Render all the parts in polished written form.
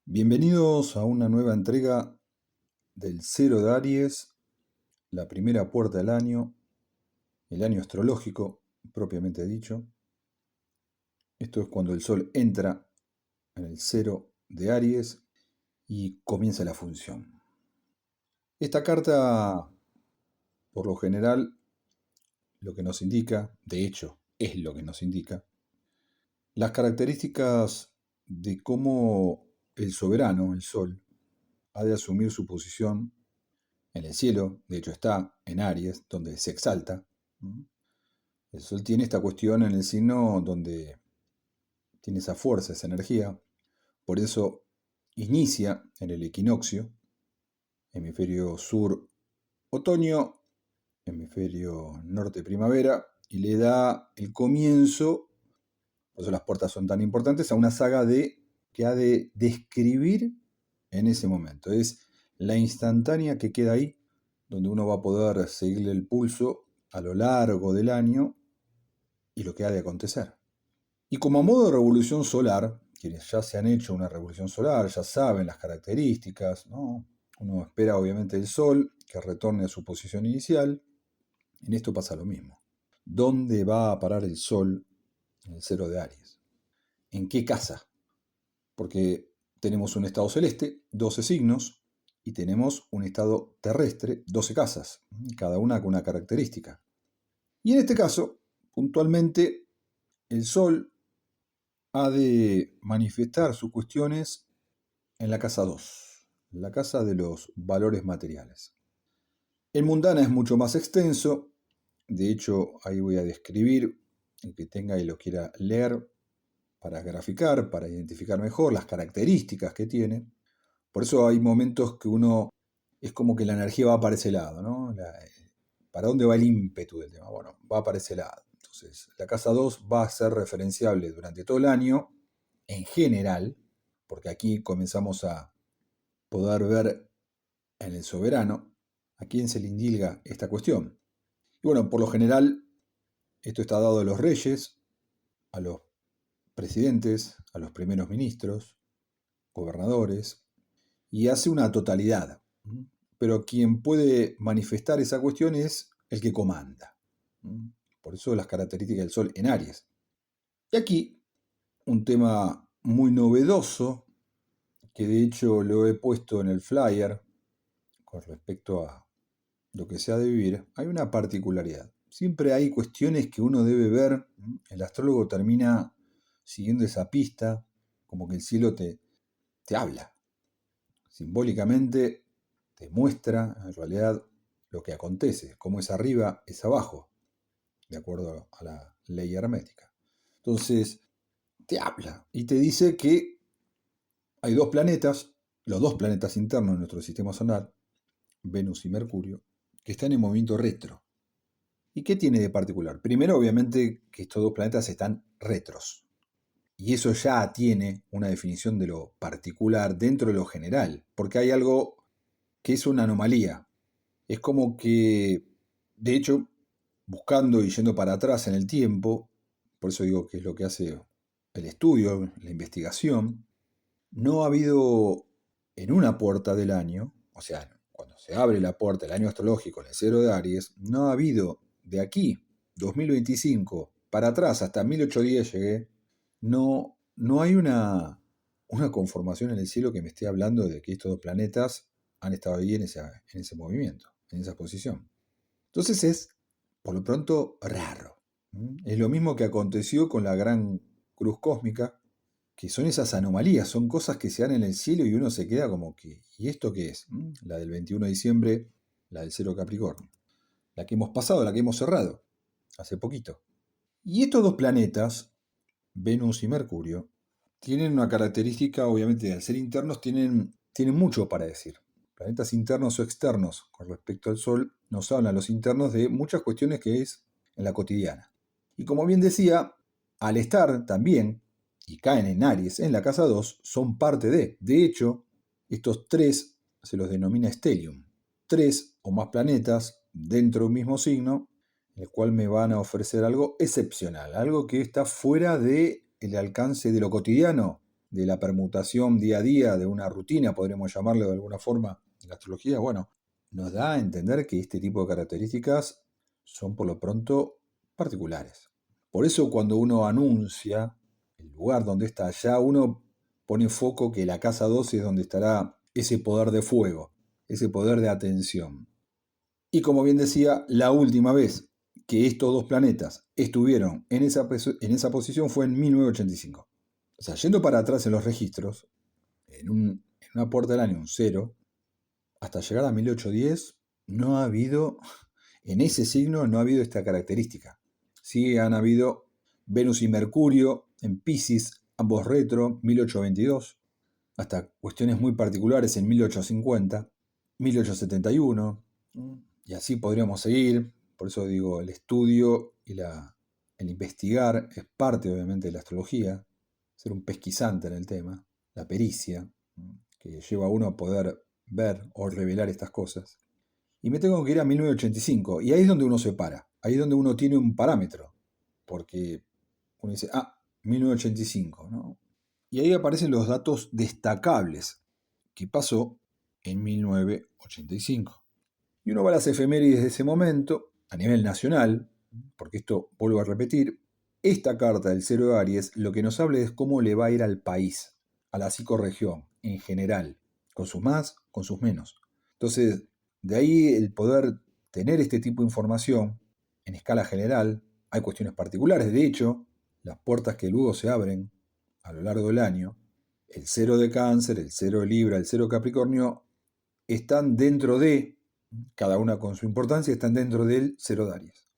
Bienvenidos a una nueva entrega del Cero de Aries, la primera puerta del año, el año astrológico, propiamente dicho. Esto es cuando el Sol entra en el Cero de Aries y comienza la función. Esta carta, por lo general, lo que nos indica, de hecho, es lo que nos indica, las características de cómo el soberano, el Sol, ha de asumir su posición en el cielo. De hecho está en Aries, donde se exalta. El Sol tiene esta cuestión en el signo donde tiene esa fuerza, esa energía. Por eso inicia en el equinoccio, hemisferio sur otoño, hemisferio norte primavera, y le da el comienzo, por eso las puertas son tan importantes, a una saga que ha de describir en ese momento. Es la instantánea que queda ahí, donde uno va a poder seguirle el pulso a lo largo del año y lo que ha de acontecer. Y como a modo de revolución solar, quienes ya se han hecho una revolución solar ya saben las características, ¿no? Uno espera obviamente el Sol que retorne a su posición inicial. En esto pasa lo mismo. ¿Dónde va a parar el Sol en el cero de Aries? ¿En qué casa? Porque tenemos un estado celeste, 12 signos, y tenemos un estado terrestre, 12 casas, cada una con una característica. Y en este caso, puntualmente, el Sol ha de manifestar sus cuestiones en la casa 2, la casa de los valores materiales. En mundana es mucho más extenso, de hecho ahí voy a describir, el que tenga y lo quiera leer, para graficar, para identificar mejor las características que tiene. Por eso hay momentos que uno, es como que la energía va para ese lado, ¿no? ¿Para dónde va el ímpetu del tema? Bueno, va para ese lado. Entonces, la casa 2 va a ser referenciable durante todo el año, en general, porque aquí comenzamos a poder ver en el soberano a quién se le indilga esta cuestión. Y bueno, por lo general, esto está dado a los reyes, a los presidentes, a los primeros ministros, gobernadores, y hace una totalidad. Pero quien puede manifestar esa cuestión es el que comanda. Por eso las características del Sol en Aries. Y aquí un tema muy novedoso, que de hecho lo he puesto en el flyer con respecto a lo que se ha de vivir. Hay una particularidad. Siempre hay cuestiones que uno debe ver. El astrólogo termina siguiendo esa pista, como que el cielo te habla. Simbólicamente te muestra en realidad lo que acontece, cómo es arriba, es abajo, de acuerdo a la ley hermética. Entonces, te habla y te dice que hay dos planetas, los dos planetas internos de nuestro sistema solar, Venus y Mercurio, que están en movimiento retro. ¿Y qué tiene de particular? Primero, obviamente, que estos dos planetas están retros. Y eso ya tiene una definición de lo particular dentro de lo general, porque hay algo que es una anomalía. Es como que, de hecho, buscando y yendo para atrás en el tiempo, por eso digo que es lo que hace el estudio, la investigación, no ha habido en una puerta del año, o sea, cuando se abre la puerta del año astrológico en el cero de Aries, no ha habido de aquí, 2025, para atrás, hasta 1810 llegué, no hay una conformación en el cielo que me esté hablando de que estos dos planetas han estado ahí en ese movimiento, en esa posición. Entonces es, por lo pronto, raro. Es lo mismo que aconteció con la gran cruz cósmica, que son esas anomalías, son cosas que se dan en el cielo y uno se queda como que, ¿y esto qué es? La del 21 de diciembre, la del cero Capricornio, la que hemos pasado, la que hemos cerrado, hace poquito. Y estos dos planetas, Venus y Mercurio, tienen una característica, obviamente, al ser internos, tienen mucho para decir. Planetas internos o externos con respecto al Sol nos hablan los internos de muchas cuestiones que es en la cotidiana. Y como bien decía, al estar también, y caen en Aries en la casa 2, son parte de. De hecho, estos tres se los denomina stellium. Tres o más planetas dentro de un mismo signo, el cual me van a ofrecer algo excepcional, algo que está fuera del alcance de lo cotidiano, de la permutación día a día, de una rutina, podríamos llamarlo de alguna forma, en la astrología, bueno, nos da a entender que este tipo de características son por lo pronto particulares. Por eso cuando uno anuncia el lugar donde está, ya uno pone foco que la casa 12 es donde estará ese poder de fuego, ese poder de atención. Y como bien decía, la última vez que estos dos planetas estuvieron en esa posición fue en 1985. O sea, yendo para atrás en los registros, en una puerta del año, un 0, hasta llegar a 1810, no ha habido, en ese signo no ha habido esta característica. Sí han habido Venus y Mercurio en Piscis, ambos retro, 1822, hasta cuestiones muy particulares en 1850, 1871, y así podríamos seguir. Por eso digo, el estudio y el investigar es parte obviamente de la astrología, ser un pesquisante en el tema, la pericia, que lleva a uno a poder ver o revelar estas cosas. Y me tengo que ir a 1985, y ahí es donde uno se para, ahí es donde uno tiene un parámetro, porque uno dice, 1985, ¿no? Y ahí aparecen los datos destacables que pasó en 1985. Y uno va a las efemérides de ese momento, a nivel nacional, porque esto, vuelvo a repetir, esta carta del 0 de Aries lo que nos habla es cómo le va a ir al país, a la psicorregión en general, con sus más, con sus menos. Entonces, de ahí el poder tener este tipo de información en escala general. Hay cuestiones particulares, de hecho, las puertas que luego se abren a lo largo del año, el 0 de Cáncer, el 0 de Libra, el 0 de Capricornio, están dentro de, cada una con su importancia, están dentro del 0 de Aries.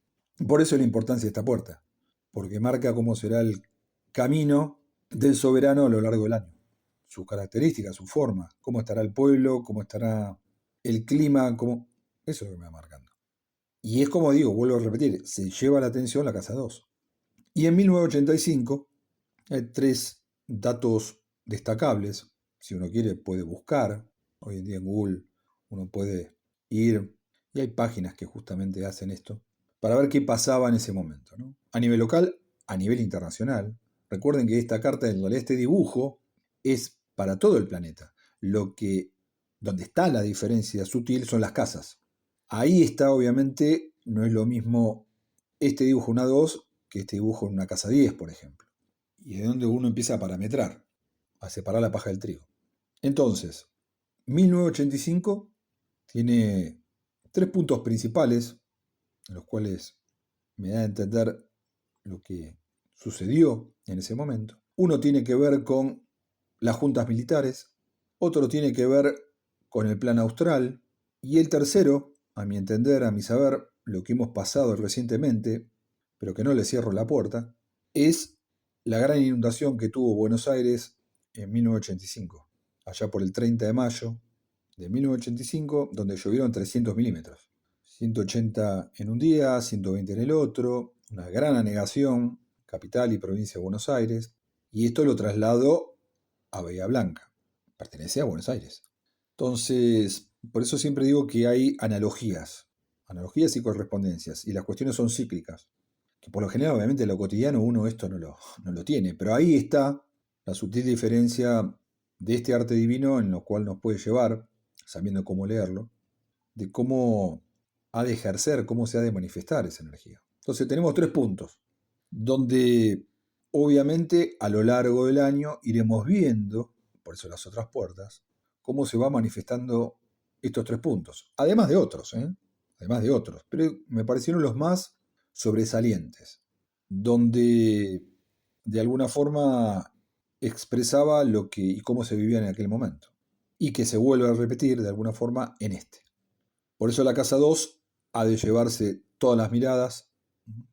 Por eso la importancia de esta puerta, porque marca cómo será el camino del soberano a lo largo del año. Sus características, su forma, cómo estará el pueblo, cómo estará el clima, eso es lo que me va marcando. Y es como digo, vuelvo a repetir, se lleva la atención la casa 2. Y en 1985 hay 3 datos destacables. Si uno quiere puede buscar. Hoy en día en Google uno puede ir y hay páginas que justamente hacen esto para ver qué pasaba en ese momento, ¿no? A nivel local, a nivel internacional. Recuerden que esta carta, en realidad este dibujo, es para todo el planeta. Donde está la diferencia sutil son las casas. Ahí está, obviamente, no es lo mismo este dibujo una 2 que este dibujo en una casa 10, por ejemplo. Y es donde uno empieza a parametrar, a separar la paja del trigo. Entonces, 1985 tiene 3 puntos principales, en los cuales me da a entender lo que sucedió en ese momento. Uno tiene que ver con las juntas militares, otro tiene que ver con el plan austral, y el tercero, a mi entender, a mi saber, lo que hemos pasado recientemente, pero que no le cierro la puerta, es la gran inundación que tuvo Buenos Aires en 1985, allá por el 30 de mayo de 1985, donde llovieron 300 milímetros. 180 en un día, 120 en el otro, una gran anegación, capital y provincia de Buenos Aires, y esto lo trasladó a Bahía Blanca, pertenece a Buenos Aires. Entonces, por eso siempre digo que hay analogías y correspondencias, y las cuestiones son cíclicas, que por lo general obviamente en lo cotidiano uno esto no lo tiene, pero ahí está la sutil diferencia de este arte divino en lo cual nos puede llevar, sabiendo cómo leerlo, de cómo ha de ejercer, cómo se ha de manifestar esa energía. Entonces tenemos 3 puntos, donde obviamente a lo largo del año iremos viendo, por eso las otras puertas, cómo se va manifestando estos 3 puntos, además de otros, pero me parecieron los más sobresalientes, donde de alguna forma expresaba lo que y cómo se vivía en aquel momento, y que se vuelve a repetir de alguna forma en este. Por eso la casa 2 ha de llevarse todas las miradas,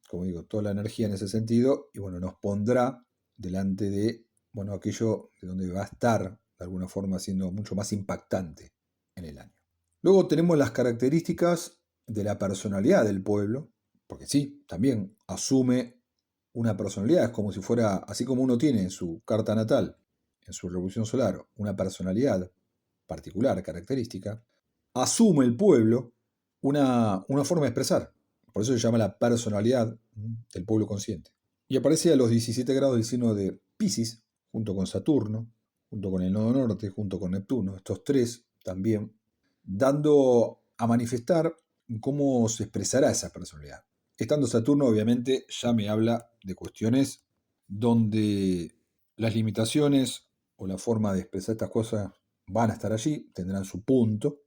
como digo, toda la energía en ese sentido, y bueno, nos pondrá delante de, bueno, aquello de donde va a estar de alguna forma siendo mucho más impactante en el año. Luego tenemos las características de la personalidad del pueblo, porque sí, también asume una personalidad, es como si fuera, así como uno tiene en su carta natal, en su revolución solar, una personalidad particular, característica, asume el pueblo una forma de expresar. Por eso se llama la personalidad del pueblo consciente. Y aparece a los 17 grados del signo de Piscis, junto con Saturno, junto con el nodo norte, junto con Neptuno, estos tres también, dando a manifestar cómo se expresará esa personalidad. Estando Saturno, obviamente, ya me habla de cuestiones donde las limitaciones o la forma de expresar estas cosas van a estar allí, tendrán su punto,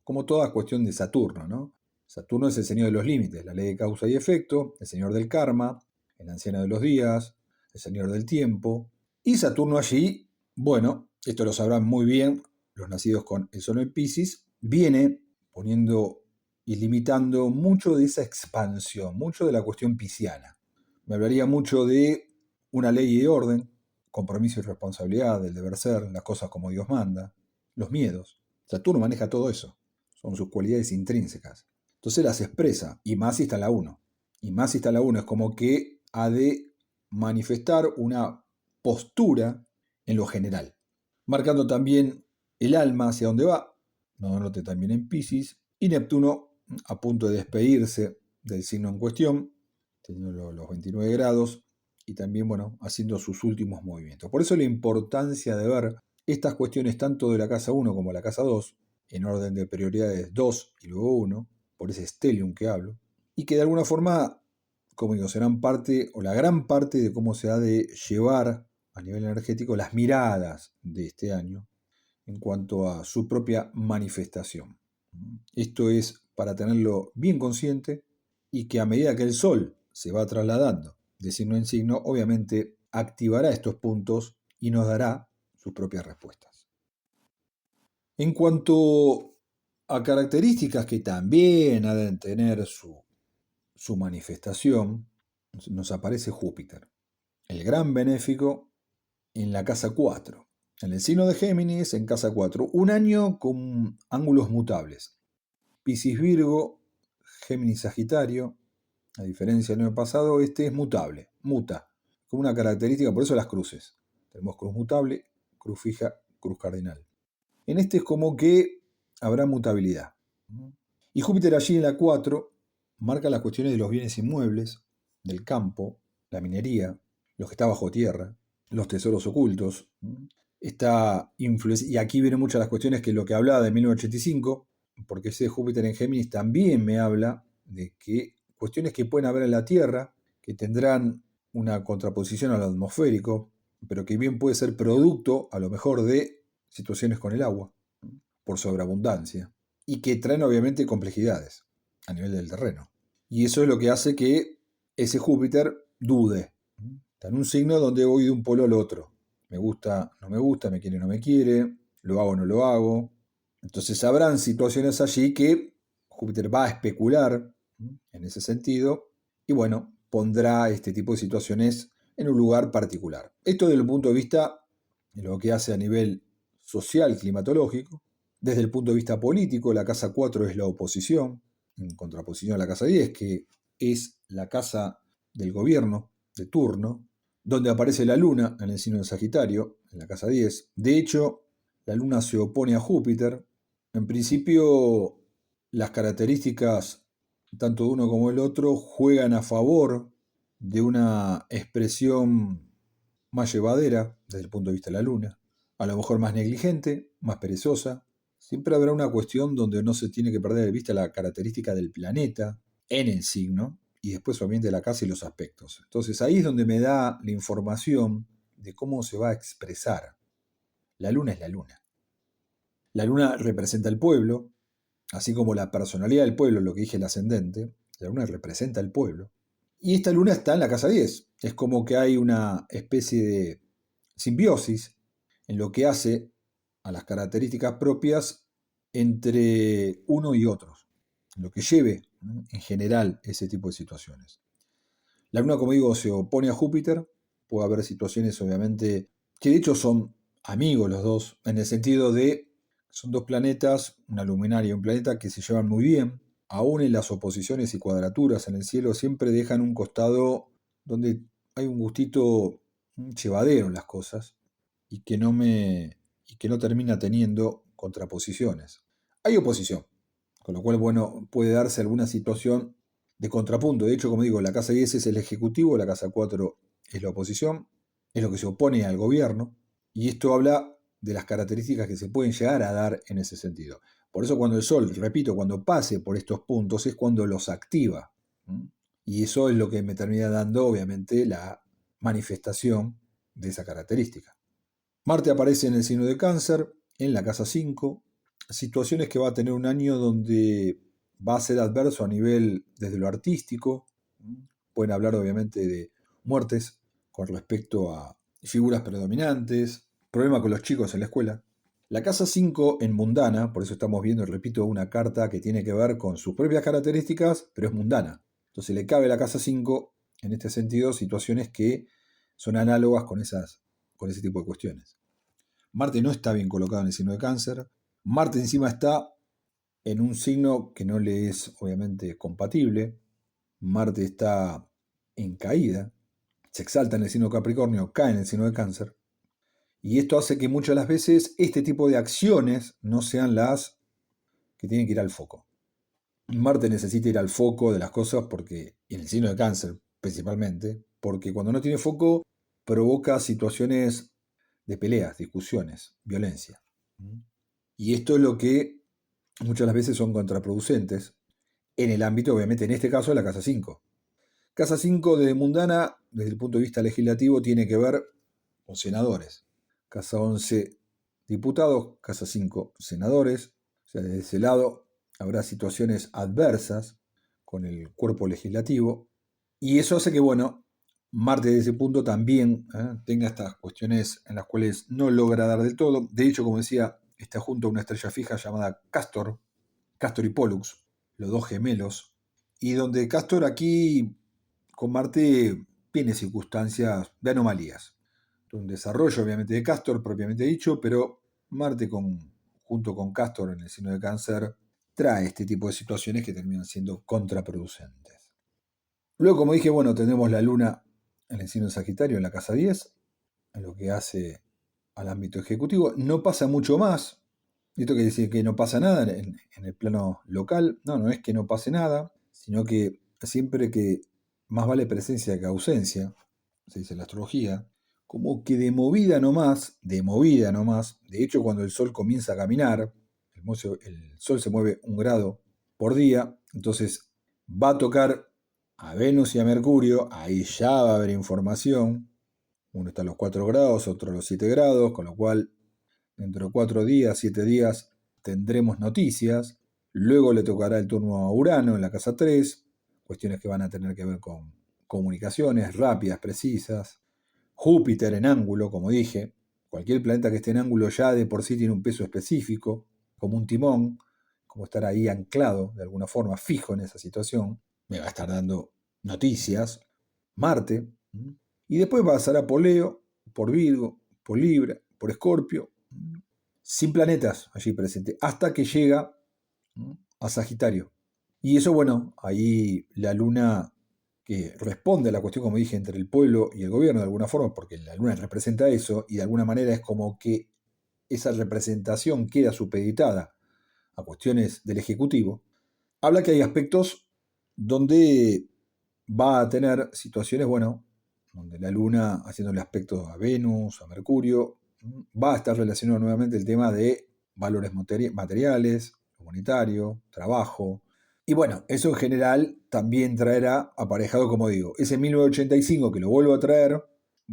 como toda cuestión de Saturno, ¿no? Saturno es el señor de los límites, la ley de causa y efecto, el señor del karma, el anciano de los días, el señor del tiempo. Y Saturno allí, bueno, esto lo sabrán muy bien los nacidos con el Sol en Piscis, viene poniendo y limitando mucho de esa expansión, mucho de la cuestión pisciana. Me hablaría mucho de una ley y orden, compromiso y responsabilidad, el deber ser, las cosas como Dios manda, los miedos. Saturno maneja todo eso, son sus cualidades intrínsecas. Entonces las expresa, y más si está en la 1. Y más si está en la 1, es como que ha de manifestar una postura en lo general, marcando también el alma hacia dónde va, nodo norte también en Piscis, y Neptuno a punto de despedirse del signo en cuestión, teniendo los 29 grados, y también, bueno, haciendo sus últimos movimientos. Por eso la importancia de ver estas cuestiones tanto de la casa 1 como la casa 2, en orden de prioridades 2 y luego 1, por ese stellium que hablo, y que de alguna forma, como digo, serán parte o la gran parte de cómo se ha de llevar a nivel energético las miradas de este año en cuanto a su propia manifestación. Esto es para tenerlo bien consciente y que a medida que el Sol se va trasladando de signo en signo, obviamente activará estos puntos y nos dará sus propias respuestas. En cuanto a características que también ha de tener su manifestación, nos aparece Júpiter, el gran benéfico en la casa 4, en el signo de Géminis en casa 4, un año con ángulos mutables. Piscis Virgo, Géminis Sagitario, a diferencia del año pasado, este es mutable, muta, con una característica, por eso las cruces. Tenemos cruz mutable, cruz fija, cruz cardinal. En este es como que habrá mutabilidad. Y Júpiter allí en la 4 marca las cuestiones de los bienes inmuebles, del campo, la minería, lo que está bajo tierra, los tesoros ocultos. Está y aquí vienen muchas las cuestiones que lo que hablaba de 1985, porque ese Júpiter en Géminis también me habla de que cuestiones que pueden haber en la Tierra, que tendrán una contraposición al atmosférico, pero que bien puede ser producto, a lo mejor, de situaciones con el agua, por sobreabundancia, y que traen obviamente complejidades a nivel del terreno. Y eso es lo que hace que ese Júpiter dude. Está en un signo donde voy de un polo al otro. Me gusta, no me gusta, me quiere, no me quiere, lo hago, no lo hago. Entonces habrán situaciones allí que Júpiter va a especular en ese sentido y bueno, pondrá este tipo de situaciones en un lugar particular. Esto desde el punto de vista de lo que hace a nivel social, climatológico. Desde el punto de vista político, la casa 4 es la oposición, en contraposición a la casa 10, que es la casa del gobierno de turno, donde aparece la luna en el signo de Sagitario, en la casa 10. De hecho, la luna se opone a Júpiter. En principio, las características, tanto de uno como el otro, juegan a favor de una expresión más llevadera desde el punto de vista de la luna, a lo mejor más negligente, más perezosa. Siempre habrá una cuestión donde no se tiene que perder de vista la característica del planeta en el signo y después obviamente la casa y los aspectos. Entonces ahí es donde me da la información de cómo se va a expresar. La luna es la luna. La luna representa al pueblo, así como la personalidad del pueblo, lo que dije el ascendente. La luna representa al pueblo. Y esta luna está en la casa 10. Es como que hay una especie de simbiosis en lo que hace a las características propias entre uno y otros, lo que lleve en general ese tipo de situaciones. La luna, como digo, se opone a Júpiter, puede haber situaciones obviamente que de hecho son amigos los dos, en el sentido de son dos planetas, una luminaria y un planeta que se llevan muy bien, aún en las oposiciones y cuadraturas en el cielo siempre dejan un costado donde hay un gustito llevadero en las cosas y que no termina teniendo contraposiciones. Hay oposición, con lo cual, bueno, puede darse alguna situación de contrapunto. De hecho, como digo, la casa 10 es el ejecutivo, la casa 4 es la oposición. es lo que se opone al gobierno, y esto habla de las características que se pueden llegar a dar en ese sentido. Por eso cuando el Sol, repito, cuando pase por estos puntos es cuando los activa. Y eso es lo que me termina dando, obviamente, la manifestación de esa característica. Marte aparece en el signo de Cáncer, en la casa 5, situaciones que va a tener un año donde va a ser adverso a nivel desde lo artístico. Pueden hablar obviamente de muertes con respecto a figuras predominantes, problema con los chicos en la escuela. La casa 5 en mundana, por eso estamos viendo, repito, una carta que tiene que ver con sus propias características, pero es mundana. Entonces le cabe a la casa 5, en este sentido, situaciones que son análogas con ese tipo de cuestiones. Marte no está bien colocado en el signo de Cáncer. Marte encima está en un signo que no le es obviamente compatible. Marte está en caída. Se exalta en el signo de Capricornio, cae en el signo de Cáncer. Y esto hace que muchas de las veces este tipo de acciones no sean las que tienen que ir al foco. Marte necesita ir al foco de las cosas porque, en el signo de Cáncer principalmente, porque cuando no tiene foco provoca situaciones de peleas, discusiones, violencia. Y esto es lo que muchas de las veces son contraproducentes en el ámbito, obviamente, en este caso, de la Casa 5. Casa 5 desde mundana, desde el punto de vista legislativo, tiene que ver con senadores. Casa 11, diputados. Casa 5, senadores. O sea, desde ese lado habrá situaciones adversas con el cuerpo legislativo. Y eso hace que, bueno, Marte desde ese punto también tenga estas cuestiones en las cuales no logra dar del todo. De hecho, como decía, está junto a una estrella fija llamada Castor y Pollux, los dos gemelos, y donde Castor aquí con Marte tiene circunstancias de anomalías. Un desarrollo obviamente de Castor propiamente dicho, pero Marte junto con Castor en el signo de Cáncer trae este tipo de situaciones que terminan siendo contraproducentes. Luego, como dije, bueno, tenemos la Luna en el signo de Sagitario, en la casa 10, en lo que hace al ámbito ejecutivo. No pasa mucho más. Esto quiere decir que no pasa nada en el plano local. No, no es que no pase nada, sino que siempre que más vale presencia que ausencia, se dice en la astrología, como que de movida nomás, de hecho cuando el Sol comienza a caminar, el Sol se mueve 1 grado por día, entonces va a tocar a Venus y a Mercurio, ahí ya va a haber información, uno está a los 4 grados, otro a los 7 grados, con lo cual dentro de 4 días, 7 días tendremos noticias, luego le tocará el turno a Urano en la casa 3, cuestiones que van a tener que ver con comunicaciones rápidas, precisas, Júpiter en ángulo, como dije, cualquier planeta que esté en ángulo ya de por sí tiene un peso específico, como un timón, como estar ahí anclado de alguna forma, fijo en esa situación, me va a estar dando noticias, Marte, y después pasará por Leo, por Virgo, por Libra, por Escorpio, sin planetas allí presentes, hasta que llega a Sagitario. Y eso, bueno, ahí la luna que responde a la cuestión, como dije, entre el pueblo y el gobierno de alguna forma, porque la luna representa eso, y de alguna manera es como que esa representación queda supeditada a cuestiones del Ejecutivo, habla que hay aspectos donde va a tener situaciones, bueno, donde la Luna, haciéndole aspectos a Venus, a Mercurio, va a estar relacionado nuevamente el tema de valores materiales, monetario, trabajo. Y bueno, eso en general también traerá aparejado, como digo, ese 1985 que lo vuelvo a traer,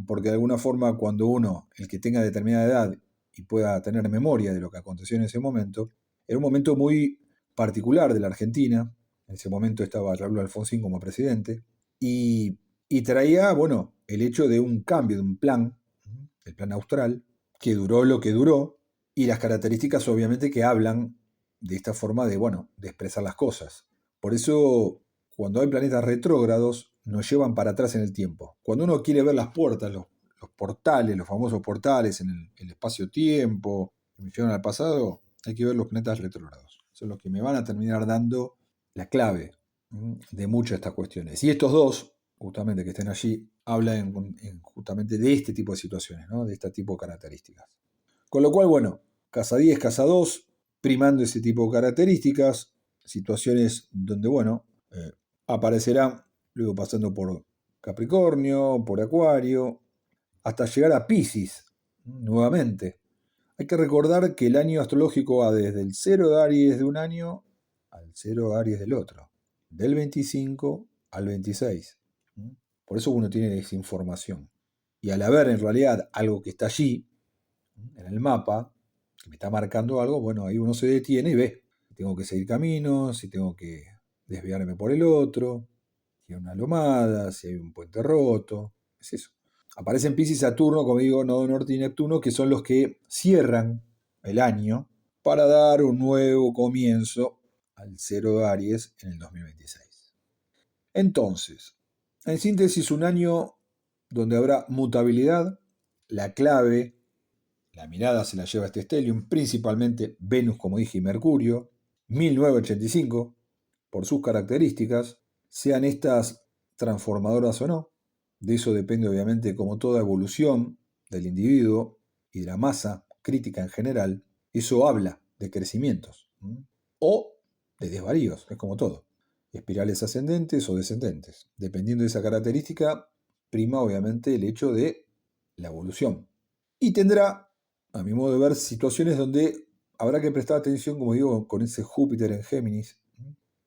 porque de alguna forma cuando uno, el que tenga determinada edad y pueda tener memoria de lo que aconteció en ese momento, era un momento muy particular de la Argentina. En ese momento estaba Raúl Alfonsín como presidente y traía, bueno, el hecho de un cambio, de un plan, el plan austral, que duró lo que duró, y las características obviamente que hablan de esta forma de, bueno, de expresar las cosas. Por eso, cuando hay planetas retrógrados, nos llevan para atrás en el tiempo. Cuando uno quiere ver las puertas, los portales, los famosos portales en el espacio-tiempo, que me llevan al pasado, hay que ver los planetas retrógrados. Son los que me van a terminar dando la clave de muchas de estas cuestiones. Y estos dos, justamente que estén allí, hablan justamente de este tipo de situaciones, ¿no? De este tipo de características. Con lo cual, bueno, casa 10, casa 2, primando ese tipo de características, situaciones donde, bueno, aparecerán luego pasando por Capricornio, por Acuario, hasta llegar a Piscis, nuevamente. Hay que recordar que el año astrológico va desde el 0 de Aries de un año al 0 de Aries del otro, del 25 al 26. Por eso uno tiene esa información. Y al haber en realidad algo que está allí, en el mapa, que me está marcando algo, bueno, ahí uno se detiene y ve. Si tengo que seguir caminos, si tengo que desviarme por el otro, si hay una lomada, si hay un puente roto, es eso. Aparecen Piscis y Saturno, como digo, Nodo Norte y Neptuno, que son los que cierran el año para dar un nuevo comienzo al 0 de Aries en el 2026. Entonces, en síntesis, un año donde habrá mutabilidad, la clave, la mirada se la lleva este stellium, principalmente Venus, como dije, y Mercurio, 1985, por sus características, sean estas transformadoras o no. De eso depende, obviamente, como toda evolución del individuo y de la masa crítica en general, eso habla de crecimientos o de desvaríos, es como todo. Espirales ascendentes o descendentes. Dependiendo de esa característica, prima obviamente el hecho de la evolución. Y tendrá, a mi modo de ver, situaciones donde habrá que prestar atención, como digo, con ese Júpiter en Géminis,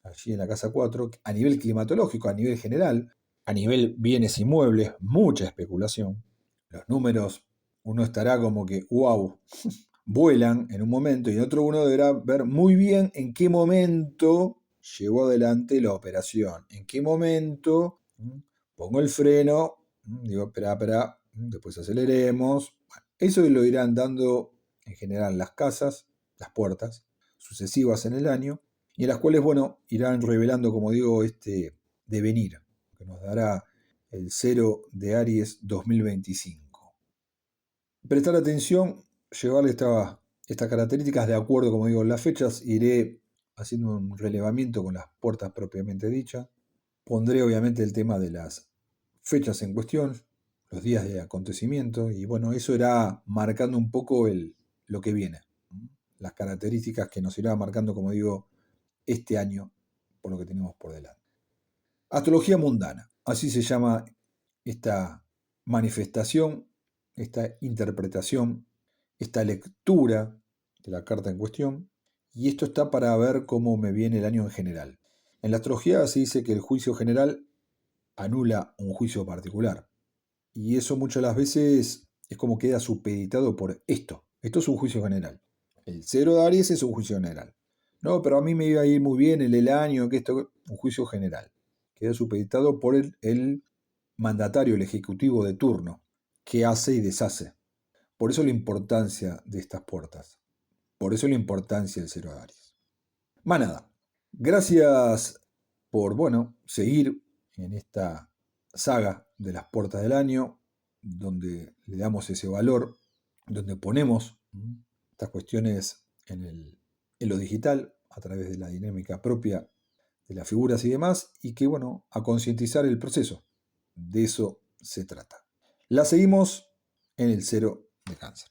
allí en la casa 4, a nivel climatológico, a nivel general, a nivel bienes inmuebles, mucha especulación. Los números, uno estará como que, wow, vuelan en un momento y en otro uno deberá ver muy bien en qué momento llevó adelante la operación, en qué momento pongo el freno, digo, espera, después aceleremos. Bueno, eso lo irán dando en general las casas, las puertas sucesivas en el año, y en las cuales, bueno, irán revelando, como digo, este devenir, que nos dará el 0 de Aries 2025. Prestar atención, llevarle estas características de acuerdo, como digo, en las fechas, iré haciendo un relevamiento con las puertas propiamente dichas. Pondré obviamente el tema de las fechas en cuestión, los días de acontecimiento, y bueno, eso irá marcando un poco lo que viene, las características que nos irá marcando, como digo, este año, por lo que tenemos por delante. Astrología mundana, así se llama esta manifestación, esta interpretación, esta lectura de la carta en cuestión, y esto está para ver cómo me viene el año en general. En la astrología se dice que el juicio general anula un juicio particular, y eso muchas de las veces es como queda supeditado por esto. Esto es un juicio general. El 0 de Aries es un juicio general. No, pero a mí me iba a ir muy bien el año, que esto, un juicio general. Queda supeditado por el mandatario, el ejecutivo de turno, que hace y deshace. Por eso la importancia de estas puertas. Por eso la importancia del 0 de Aries. Más nada. Gracias por, bueno, seguir en esta saga de las puertas del año, donde le damos ese valor, donde ponemos estas cuestiones en lo digital, a través de la dinámica propia de las figuras y demás, y que, bueno, a concientizar el proceso. De eso se trata. La seguimos en el 0 de Cáncer.